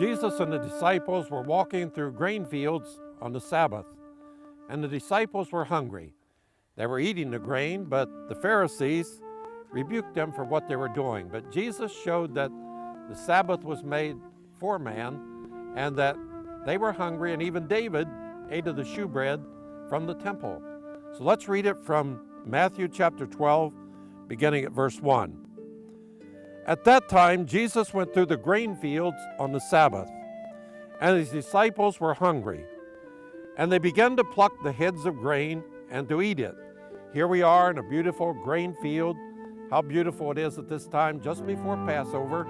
Jesus and the disciples were walking through grain fields on the Sabbath, and the disciples were hungry. They were eating the grain, but the Pharisees rebuked them for what they were doing. But Jesus showed that the Sabbath was made for man, and that they were hungry, and even David ate of the shewbread from the temple. So let's read it from Matthew chapter 12, beginning at verse 1. At that time, Jesus went through the grain fields on the Sabbath, and his disciples were hungry. And they began to pluck the heads of grain and to eat it. Here we are in a beautiful grain field. How beautiful it is at this time, just before Passover,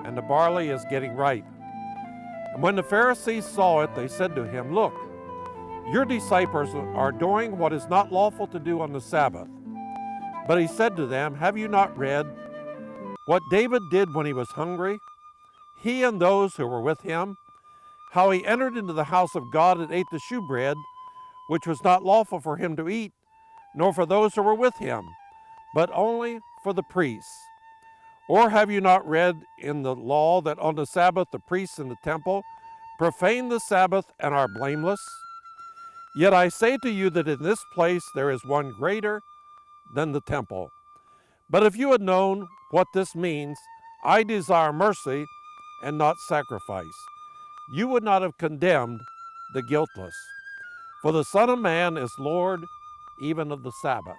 and the barley is getting ripe. And when the Pharisees saw it, they said to him, "Look, your disciples are doing what is not lawful to do on the Sabbath." But he said to them, "Have you not read what David did when he was hungry, he and those who were with him, how he entered into the house of God and ate the shewbread, which was not lawful for him to eat, nor for those who were with him, but only for the priests? Or have you not read in the law that on the Sabbath the priests in the temple profane the Sabbath and are blameless? Yet I say to you that in this place there is one greater than the temple. But if you had known what this means, I desire mercy and not sacrifice, you would not have condemned the guiltless. For the Son of Man is Lord even of the Sabbath."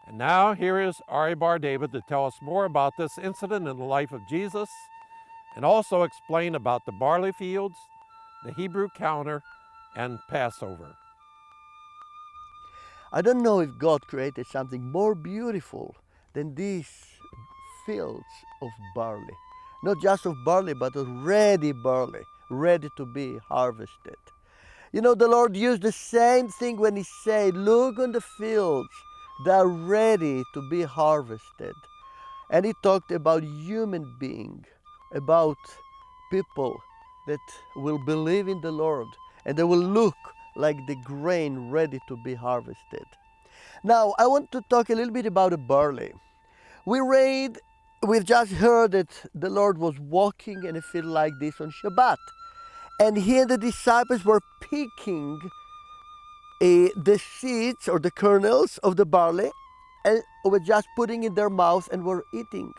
And now here is Ari Bar David to tell us more about this incident in the life of Jesus, and also explain about the barley fields, the Hebrew counter, and Passover. I don't know if God created something more beautiful than these fields of barley. Not just of barley, but of ready barley, ready to be harvested. You know, the Lord used the same thing when He said, "Look on the fields, they are ready to be harvested." And He talked about human being, about people that will believe in the Lord, and they will look like the grain ready to be harvested. Now, I want to talk a little bit about the barley. We've just heard that the Lord was walking in a field like this on Shabbat. And He and the disciples were picking the seeds or the kernels of the barley and were just putting in their mouth and were eating.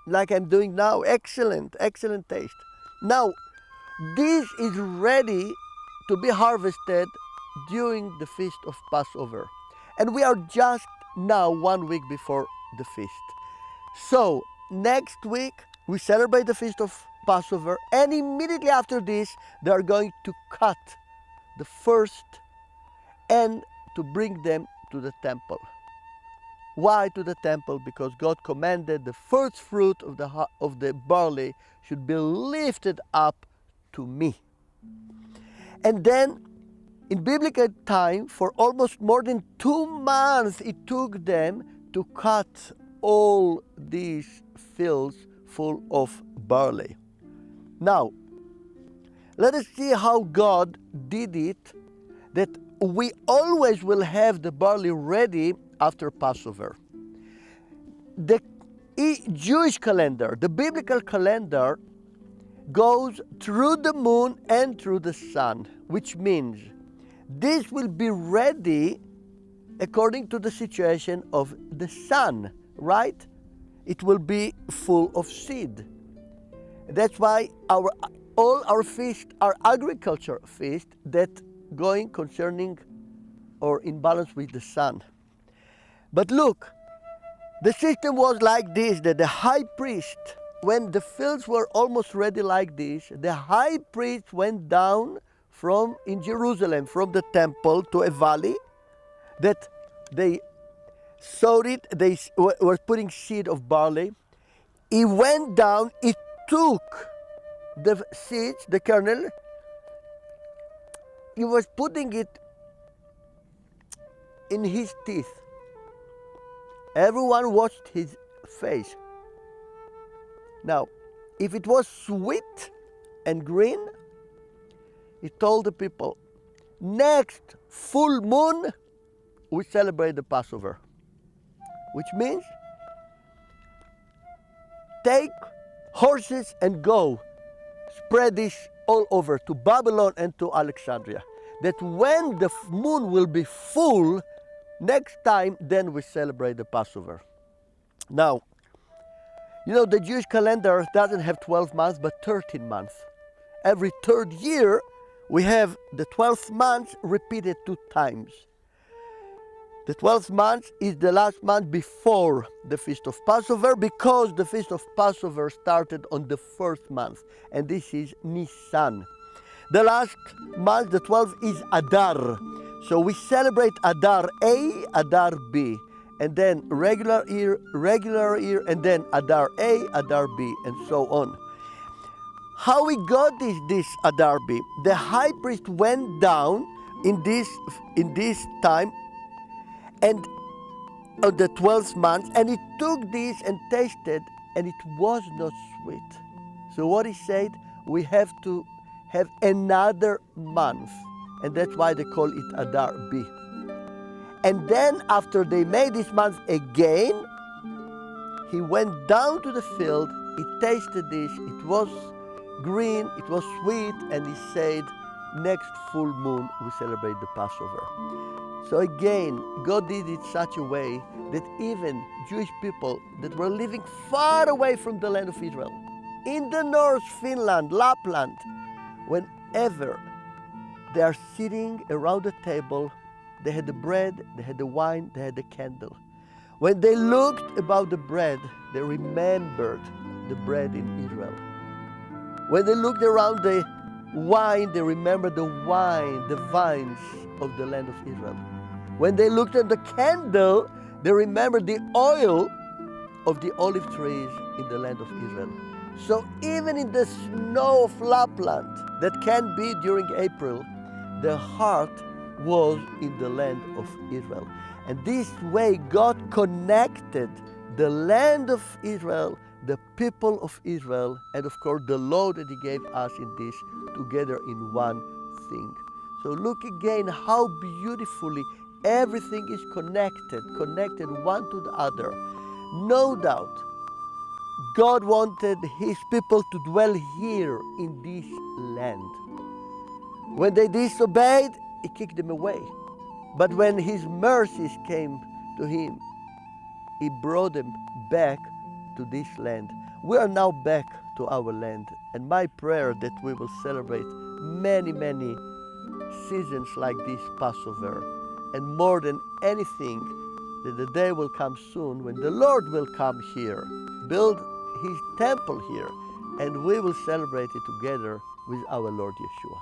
Like I'm doing now. Excellent, excellent taste. Now, this is ready to be harvested during the feast of Passover. And we are just now 1 week before the feast. So next week we celebrate the feast of Passover, and immediately after this they are going to cut the first and to bring them to the temple. Why to the temple? Because God commanded the first fruit of the barley should be lifted up to me. And then in biblical time, for almost more than 2 months, it took them to cut all these fields full of barley. Now, let us see how God did it, that we always will have the barley ready after Passover. The Jewish calendar, the biblical calendar, goes through the moon and through the sun, which means this will be ready according to the situation of the sun, right? It will be full of seed. That's why all our feasts are agriculture feasts that going concerning or in balance with the sun. But look, the system was like this, that the high priest, when the fields were almost ready like this, the high priest went down in Jerusalem, from the temple to a valley that they sowed it, they were putting seed of barley. He went down, he took the seeds, the kernel, he was putting it in his teeth. Everyone watched his face. Now, if it was sweet and green, he told the people, next full moon, we celebrate the Passover. Which means take horses and go. Spread this all over to Babylon and to Alexandria. That when the moon will be full, next time, then we celebrate the Passover. Now, you know, the Jewish calendar doesn't have 12 months, but 13 months. Every third year, we have the 12th month repeated 2 times. The 12th month is the last month before the Feast of Passover, because the Feast of Passover started on the first month, and this is Nisan. The last month, the 12th, is Adar. So we celebrate Adar A, Adar B, and then regular year, and then Adar A, Adar B, and so on. How we got this Adar B? The high priest went down in this time, and on the 12th month, and he took this and tasted, and it was not sweet. So what he said, we have to have another month, and that's why they call it Adar B. And then after they made this month again, he went down to the field, he tasted this, it was green, it was sweet, and he said, next full moon we celebrate the Passover. So again, God did it such a way that even Jewish people that were living far away from the land of Israel, in the north, Finland, Lapland, whenever they are sitting around the table, they had the bread, they had the wine, they had the candle. When they looked about the bread, they remembered the bread in Israel. When they looked around the wine, they remembered the wine, the vines of the land of Israel. When they looked at the candle, they remembered the oil of the olive trees in the land of Israel. So even in the snow of Lapland, that can be during April, the heart was in the land of Israel. And this way God connected the land of Israel, the people of Israel, and of course the law that he gave us in this, together in one thing. So look again how beautifully everything is connected one to the other. No doubt, God wanted his people to dwell here in this land. When they disobeyed, he kicked them away. But when his mercies came to him, he brought them back to this land. We are now back to our land. And my prayer that we will celebrate many, many seasons like this Passover. And more than anything, that the day will come soon when the Lord will come here, build his temple here, and we will celebrate it together with our Lord Yeshua.